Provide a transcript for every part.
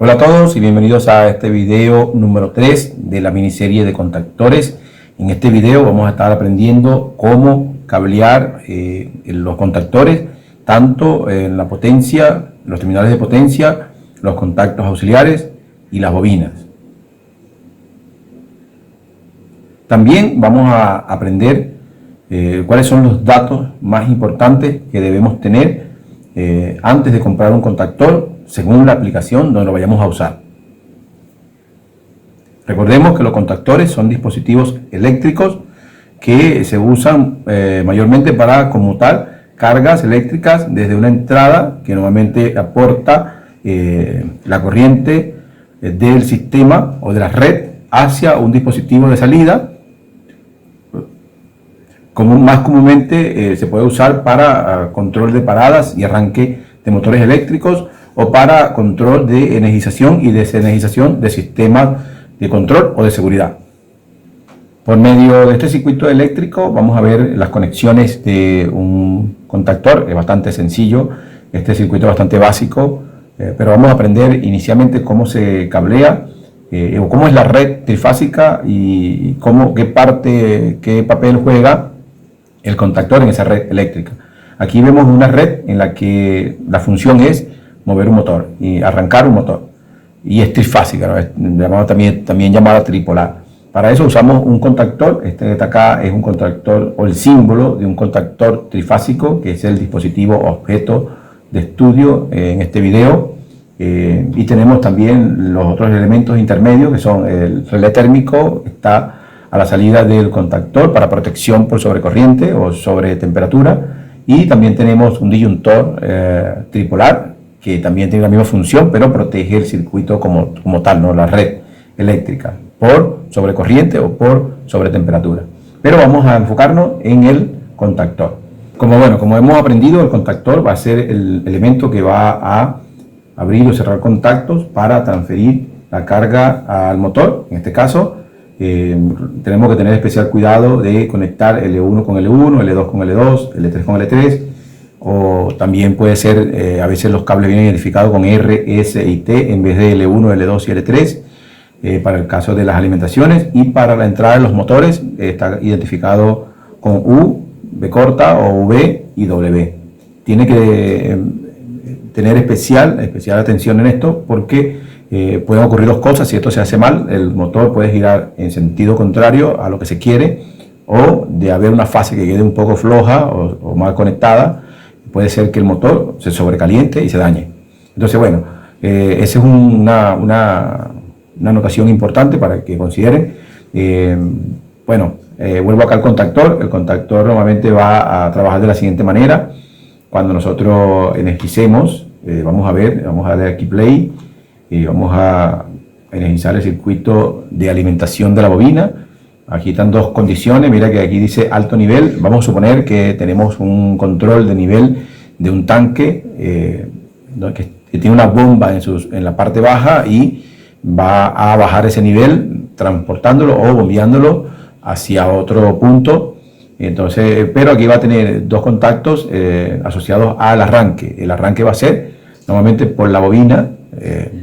Hola a todos y bienvenidos a este video número 3 de la miniserie de contactores. En este video vamos a estar aprendiendo cómo cablear los contactores, tanto en la potencia, los terminales de potencia, los contactos auxiliares y las bobinas. También vamos a aprender cuáles son los datos más importantes que debemos tener antes de comprar un contactor según la aplicación donde lo vayamos a usar. Recordemos que los contactores son dispositivos eléctricos que se usan mayormente para conmutar cargas eléctricas desde una entrada que normalmente aporta la corriente del sistema o de la red hacia un dispositivo de salida. Más comúnmente se puede usar para control de paradas y arranque de motores eléctricos o para control de energización y desenergización de sistemas de control o de seguridad. Por medio de este circuito eléctrico vamos a ver las conexiones de un contactor. Es bastante sencillo, este circuito es bastante básico, pero vamos a aprender inicialmente cómo se cablea o cómo es la red trifásica y qué papel juega el contactor en esa red eléctrica. Aquí vemos una red en la que la función es mover un motor y arrancar un motor, y es trifásica, ¿no? Es también llamada tripolar. Para eso usamos un contactor. Este de acá es un contactor, o el símbolo de un contactor trifásico, que es el dispositivo objeto de estudio en este video. Y tenemos también los otros elementos intermedios, que son el relé térmico, está a la salida del contactor para protección por sobrecorriente o sobre temperatura, y también tenemos un disyuntor tripolar que también tiene la misma función, pero protege el circuito como tal, ¿no? La red eléctrica por sobrecorriente o por sobretemperatura. Pero vamos a enfocarnos en el contactor. Como hemos aprendido, el contactor va a ser el elemento que va a abrir o cerrar contactos para transferir la carga al motor. En este caso tenemos que tener especial cuidado de conectar L1 con L1, L2 con L2, L3 con L3, o también puede ser, a veces los cables vienen identificados con R, S y T en vez de L1, L2 y L3, para el caso de las alimentaciones, y para la entrada de los motores está identificado con U, B corta o V y W. Tiene que tener especial atención en esto, porque pueden ocurrir dos cosas. Si esto se hace mal, el motor puede girar en sentido contrario a lo que se quiere, o de haber una fase que quede un poco floja o mal conectada, puede ser que el motor se sobrecaliente y se dañe. Entonces, esa es una anotación importante para que consideren. Vuelvo acá al contactor. El contactor normalmente va a trabajar de la siguiente manera. Cuando nosotros energicemos, vamos a darle aquí play y vamos a energizar el circuito de alimentación de la bobina. Aquí están dos condiciones. Mira que aquí dice alto nivel. Vamos a suponer que tenemos un control de nivel de un tanque que tiene una bomba en la parte baja y va a bajar ese nivel transportándolo o bombeándolo hacia otro punto. Entonces, pero aquí va a tener dos contactos asociados al arranque. El arranque va a ser normalmente por la bobina.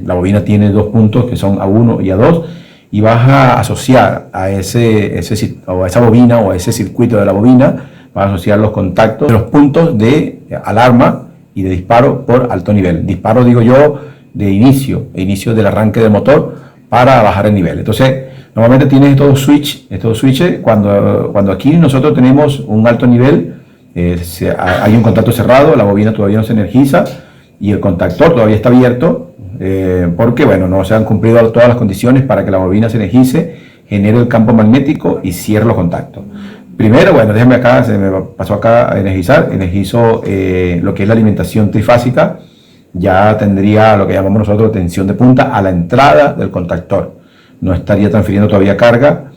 La bobina tiene dos puntos que son A1 y A2, y vas a asociar a esa bobina o a ese circuito de la bobina, vas a asociar los contactos de los puntos de alarma y de disparo por alto nivel. Disparo, digo yo, de inicio del arranque del motor para bajar el nivel. Entonces, normalmente tienes estos switches. Cuando aquí nosotros tenemos un alto nivel, hay un contacto cerrado, la bobina todavía no se energiza y el contactor todavía está abierto, porque no se han cumplido todas las condiciones para que la bobina se energice, genere el campo magnético y cierre los contactos. Primero, déjame acá, se me pasó acá a energizar. Energizo lo que es la alimentación trifásica. Ya tendría lo que llamamos nosotros tensión de punta a la entrada del contactor. No estaría transfiriendo todavía carga.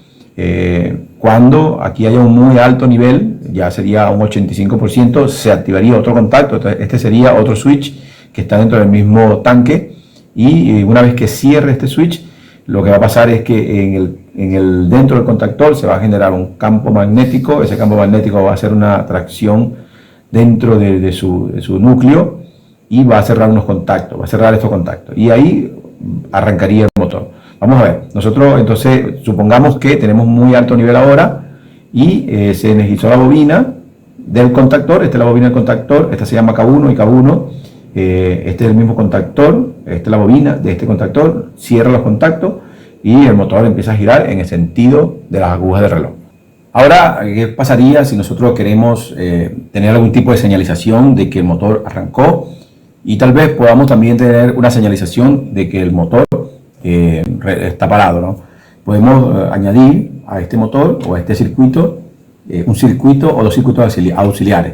Cuando aquí haya un muy alto nivel, ya sería un 85%, se activaría otro contacto. Entonces, este sería otro switch que está dentro del mismo tanque, y una vez que cierre este switch, lo que va a pasar es que dentro del contactor se va a generar un campo magnético. Ese campo magnético va a hacer una atracción dentro de su núcleo y va a cerrar unos contactos, va a cerrar estos contactos. Y ahí arrancaría el motor. Vamos a ver, nosotros entonces supongamos que tenemos muy alto nivel ahora y se energizó la bobina del contactor. Esta es la bobina del contactor, esta se llama K1 y K1, este es el mismo contactor, esta es la bobina de este contactor, cierra los contactos y el motor empieza a girar en el sentido de las agujas del reloj. Ahora, ¿qué pasaría si nosotros queremos tener algún tipo de señalización de que el motor arrancó? Y tal vez podamos también tener una señalización de que el motor está parado, ¿no? Podemos añadir a este motor o a este circuito un circuito o dos circuitos auxiliares.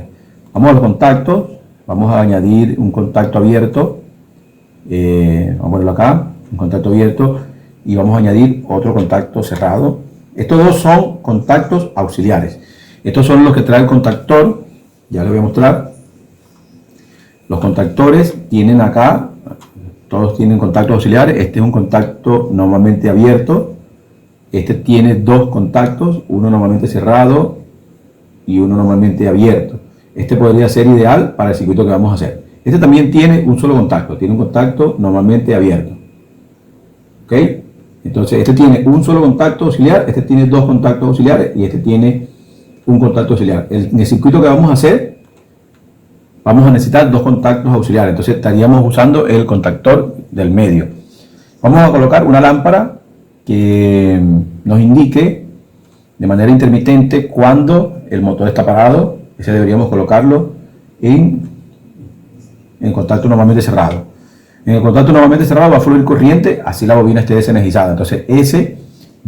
Vamos a los contactos, vamos a añadir un contacto abierto, vamos a ponerlo acá, un contacto abierto, y vamos a añadir otro contacto cerrado. Estos dos son contactos auxiliares. Estos son los que trae el contactor, ya les voy a mostrar. Los contactores tienen acá, todos tienen contactos auxiliares. Este es un contacto normalmente abierto. Este tiene dos contactos, uno normalmente cerrado y uno normalmente abierto. Este podría ser ideal para el circuito que vamos a hacer. Este también tiene un solo contacto, tiene un contacto normalmente abierto. ¿Ok? Entonces este tiene un solo contacto auxiliar, este tiene dos contactos auxiliares y este tiene un contacto auxiliar. En el circuito que vamos a hacer, vamos a necesitar dos contactos auxiliares. Entonces estaríamos usando el contactor del medio. Vamos a colocar una lámpara que nos indique de manera intermitente cuando el motor está parado. Ese deberíamos colocarlo en contacto normalmente cerrado. En el contacto normalmente cerrado va a fluir corriente, así la bobina esté desenergizada. Entonces ese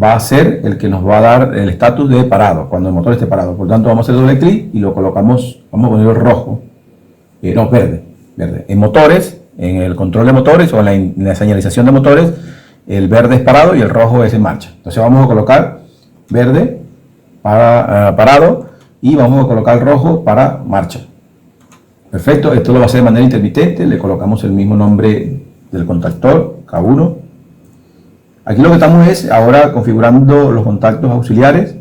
va a ser el que nos va a dar el estatus de parado, cuando el motor esté parado. Por tanto vamos a hacer doble clic y lo colocamos, vamos a ponerlo rojo, no, verde. En motores, en el control de motores o en la señalización de motores, el verde es parado y el rojo es en marcha. Entonces vamos a colocar verde para parado y vamos a colocar rojo para marcha. Perfecto, esto lo va a hacer de manera intermitente. Le colocamos el mismo nombre del contactor, K1. Aquí lo que estamos es ahora configurando los contactos auxiliares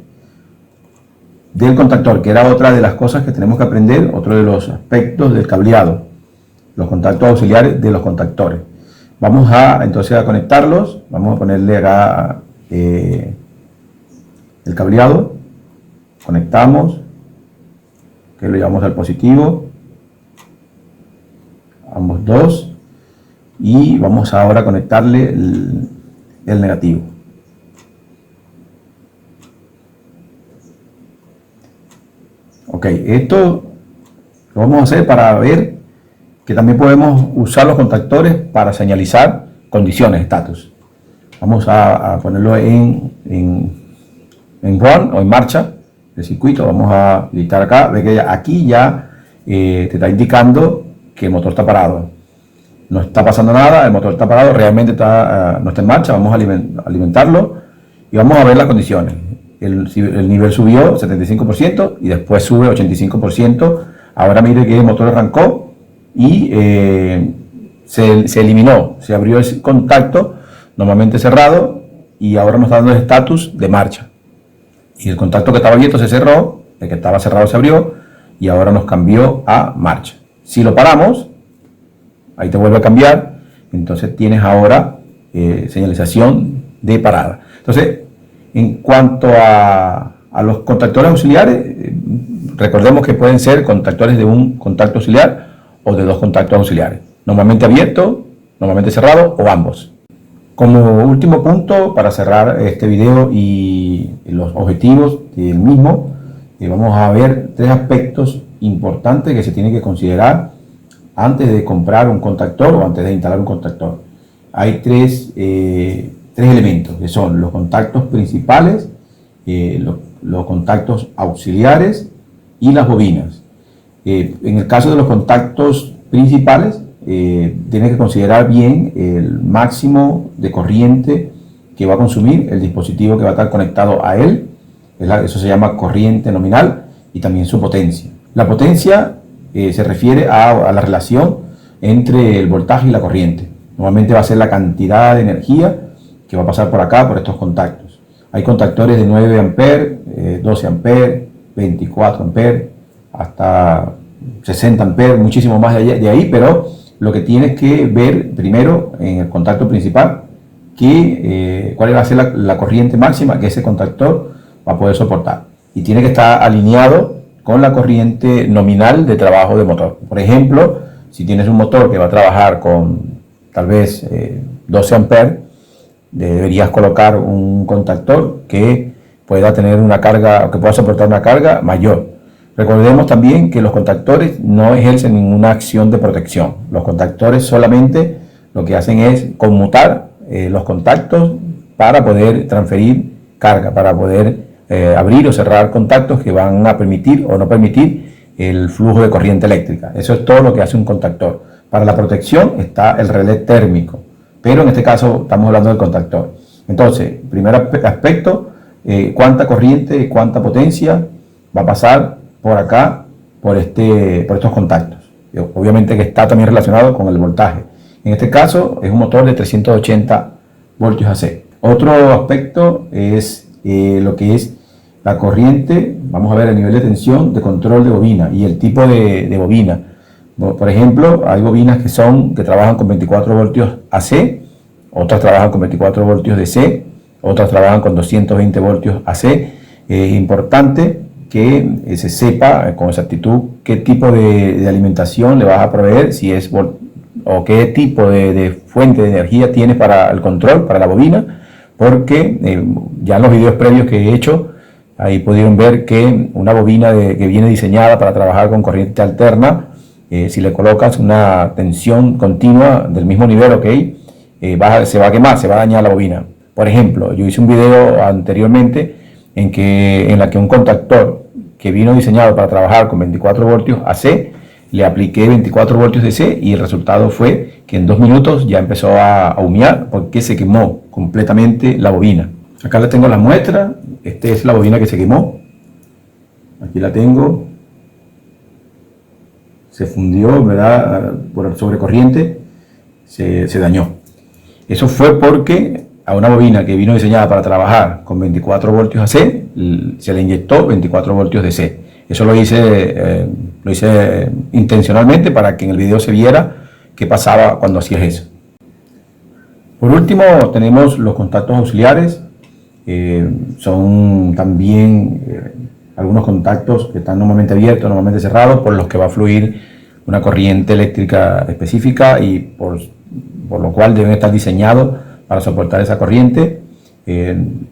del contactor, que era otra de las cosas que tenemos que aprender, otro de los aspectos del cableado, los contactos auxiliares de los contactores. Vamos entonces a conectarlos, vamos a ponerle acá el cableado, conectamos, que lo llevamos al positivo, ambos dos, y vamos ahora a conectarle el negativo. Ok, esto lo vamos a hacer para ver que también podemos usar los contactores para señalizar condiciones, estatus. Vamos a ponerlo en run o en marcha el circuito. Vamos a editar acá, ve que aquí ya te está indicando que el motor está parado. No está pasando nada, el motor está parado, realmente no está en marcha. Vamos a alimentarlo y vamos a ver las condiciones. El nivel subió 75% y después sube 85%. Ahora mire que el motor arrancó y se eliminó, se abrió el contacto normalmente cerrado y ahora nos está dando el estatus de marcha. Y el contacto que estaba abierto se cerró, el que estaba cerrado se abrió y ahora nos cambió a marcha. Si lo paramos, ahí te vuelve a cambiar, entonces tienes ahora señalización de parada. Entonces, en cuanto a los contactores auxiliares, recordemos que pueden ser contactores de un contacto auxiliar o de dos contactos auxiliares, normalmente abierto, normalmente cerrado o ambos. Como último punto, para cerrar este video y los objetivos del mismo, vamos a ver tres aspectos importantes que se tienen que considerar antes de comprar un contactor o antes de instalar un contactor. Hay tres elementos que son los contactos principales, los contactos auxiliares y las bobinas. En el caso de los contactos principales, tienes que considerar bien el máximo de corriente que va a consumir el dispositivo que va a estar conectado a él. Eso se llama corriente nominal, y también su potencia. La potencia se refiere a la relación entre el voltaje y la corriente. Normalmente va a ser la cantidad de energía que va a pasar por acá, por estos contactos. Hay contactores de 9 amperes, 12 amperes, 24 amperes, hasta 60 amperes, muchísimo más de ahí, pero lo que tienes que ver primero en el contacto principal, cuál va a ser la corriente máxima que ese contactor va a poder soportar. Y tiene que estar alineado con la corriente nominal de trabajo del motor. Por ejemplo, si tienes un motor que va a trabajar con tal vez 12 amperes, deberías colocar un contactor que pueda tener una carga, que pueda soportar una carga mayor. Recordemos también que los contactores no ejercen ninguna acción de protección. Los contactores solamente lo que hacen es conmutar los contactos para poder transferir carga, para poder abrir o cerrar contactos que van a permitir o no permitir el flujo de corriente eléctrica. Eso es todo lo que hace un contactor. Para la protección está el relé térmico, pero en este caso estamos hablando del contactor. Entonces, primer aspecto, cuánta corriente, cuánta potencia va a pasar por acá, por estos contactos. Obviamente que está también relacionado con el voltaje. En este caso es un motor de 380 voltios AC. Otro aspecto es lo que es la corriente. Vamos a ver el nivel de tensión de control de bobina y el tipo de bobina. Por ejemplo, hay bobinas que trabajan con 24 voltios AC, otras trabajan con 24 voltios DC, otras trabajan con 220 voltios AC. Es importante que se sepa con exactitud qué tipo de alimentación le vas a proveer, si es o qué tipo de fuente de energía tienes para el control, para la bobina, porque ya en los videos previos que he hecho, ahí pudieron ver que una bobina que viene diseñada para trabajar con corriente alterna, si le colocas una tensión continua del mismo nivel, se va a quemar, se va a dañar la bobina. Por ejemplo, yo hice un video anteriormente en la que un contactor que vino diseñado para trabajar con 24 voltios AC, le apliqué 24 voltios DC y el resultado fue que en 2 minutos ya empezó a humear porque se quemó completamente la bobina. Acá le tengo la muestra. Esta es la bobina que se quemó. Aquí la tengo. Se fundió, ¿verdad? Por sobrecorriente se dañó. Eso fue porque a una bobina que vino diseñada para trabajar con 24 voltios AC se le inyectó 24 voltios DC. Eso lo hice intencionalmente para que en el video se viera qué pasaba cuando hacías eso. Por último, tenemos los contactos auxiliares. Son también algunos contactos que están normalmente abiertos, normalmente cerrados, por los que va a fluir una corriente eléctrica específica y por lo cual deben estar diseñados para soportar esa corriente.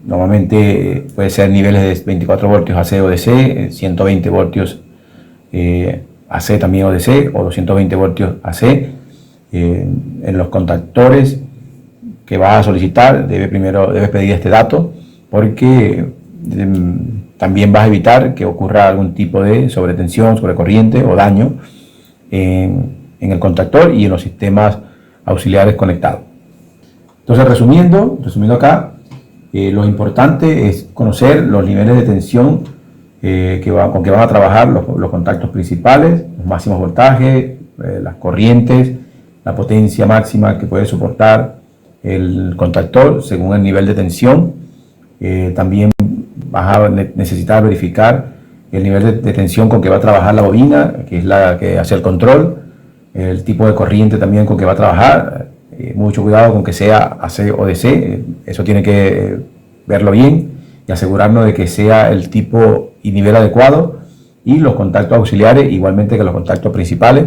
Normalmente puede ser niveles de 24 voltios AC o DC, 120 voltios AC también o DC, o 220 voltios AC. En los contactores que vas a solicitar, debes pedir este dato, porque también vas a evitar que ocurra algún tipo de sobretensión, sobrecorriente o daño en el contactor y en los sistemas auxiliares conectados. Entonces, resumiendo acá, lo importante es conocer los niveles de tensión con que van a trabajar los contactos principales, los máximos voltajes, las corrientes, la potencia máxima que puede soportar el contactor según el nivel de tensión. También vas a necesitar verificar el nivel de tensión con que va a trabajar la bobina, que es la que hace el control, el tipo de corriente también con que va a trabajar. Mucho cuidado con que sea AC o DC, eso tiene que verlo bien y asegurarnos de que sea el tipo y nivel adecuado. Y los contactos auxiliares, igualmente que los contactos principales,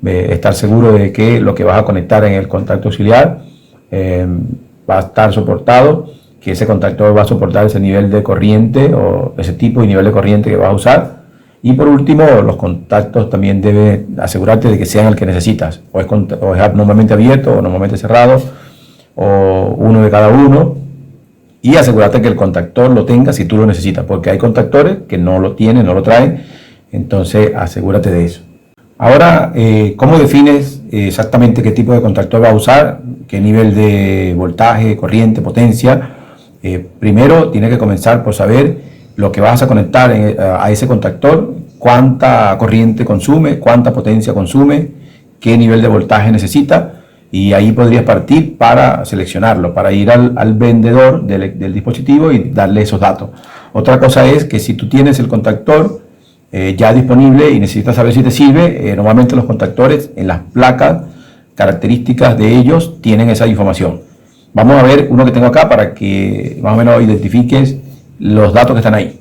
estar seguro de que lo que vas a conectar en el contacto auxiliar va a estar soportado, que ese contactor va a soportar ese nivel de corriente o ese tipo y nivel de corriente que vas a usar. Y por último, los contactos también debes asegurarte de que sean el que necesitas, o es normalmente abierto o normalmente cerrado, o uno de cada uno, y asegurarte que el contactor lo tenga si tú lo necesitas, porque hay contactores que no lo tienen, no lo traen, entonces asegúrate de eso. Ahora, ¿cómo defines exactamente qué tipo de contactor vas a usar? ¿Qué nivel de voltaje, corriente, potencia? Primero, tienes que comenzar por saber lo que vas a conectar a ese contactor, cuánta corriente consume, cuánta potencia consume, qué nivel de voltaje necesita, y ahí podrías partir para seleccionarlo, para ir al vendedor del dispositivo y darle esos datos. Otra cosa es que si tú tienes el contactor ya disponible y necesitas saber si te sirve, normalmente los contactores en las placas características de ellos tienen esa información. Vamos a ver uno que tengo acá para que más o menos identifiques los datos que están ahí.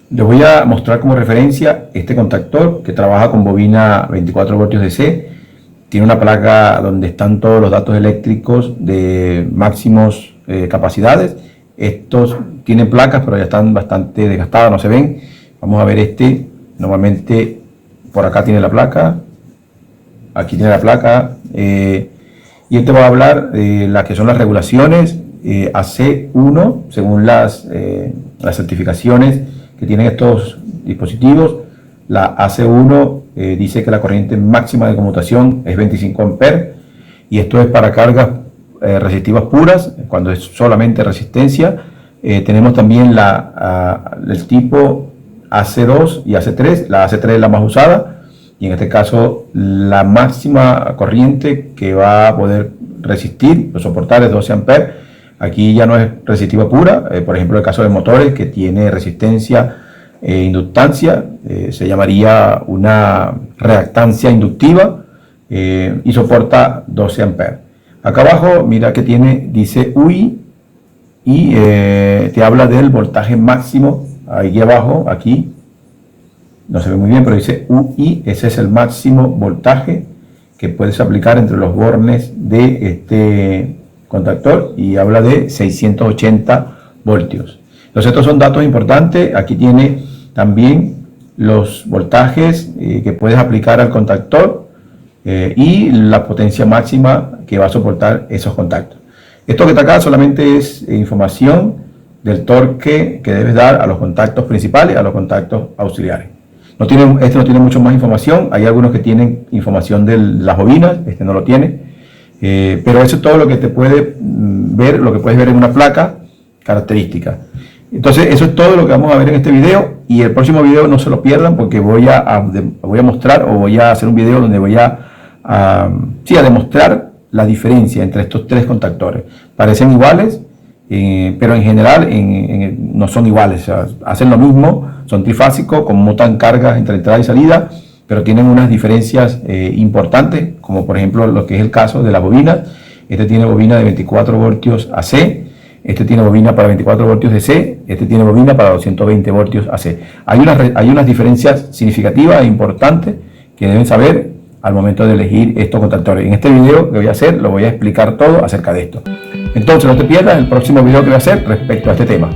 Les voy a mostrar como referencia este contactor que trabaja con bobina 24 voltios DC. Tiene una placa donde están todos los datos eléctricos de máximos capacidades. Estos tienen placas, pero ya están bastante desgastadas, no se ven. Vamos a ver este. Normalmente por acá tiene la placa. Aquí tiene la placa. Y este va a hablar de las que son las regulaciones AC1, según las certificaciones que tienen estos dispositivos. La AC1 dice que la corriente máxima de conmutación es 25 amperes y esto es para cargas resistivas puras, cuando es solamente resistencia. Tenemos también el tipo AC2 y AC3. La AC3 es la más usada y en este caso la máxima corriente que va a poder resistir o soportar es 12 amperes. Aquí ya no es resistiva pura, por ejemplo el caso de motores que tiene resistencia e inductancia, se llamaría una reactancia inductiva y soporta 12 amperes. Acá abajo mira que dice UI y te habla del voltaje máximo. Aquí abajo, aquí no se ve muy bien, pero dice UI, ese es el máximo voltaje que puedes aplicar entre los bornes de este contactor y habla de 680 voltios. Entonces estos son datos importantes. Aquí tiene también los voltajes que puedes aplicar al contactor y la potencia máxima que va a soportar esos contactos. Esto que está acá solamente es información del torque que debes dar a los contactos principales, a los contactos auxiliares. Este no tiene mucho más información. Hay algunos que tienen información de las bobinas, este no lo tiene. Pero eso es todo lo que te puede ver, lo que puedes ver en una placa característica. Entonces eso es todo lo que vamos a ver en este video, y el próximo video no se lo pierdan porque voy a mostrar, o voy a hacer un video donde voy a demostrar la diferencia entre estos tres contactores. Parecen iguales, pero en general no son iguales, o sea, hacen lo mismo, son trifásicos, conmutan cargas entre entrada y salida, pero tienen unas diferencias importantes, como por ejemplo lo que es el caso de las bobinas. Este tiene bobina de 24 voltios AC, este tiene bobina para 24 voltios DC, este tiene bobina para 220 voltios AC. Hay unas diferencias significativas e importantes que deben saber al momento de elegir estos contactores. En este video que voy a hacer, lo voy a explicar todo acerca de esto. Entonces no te pierdas el próximo video que voy a hacer respecto a este tema.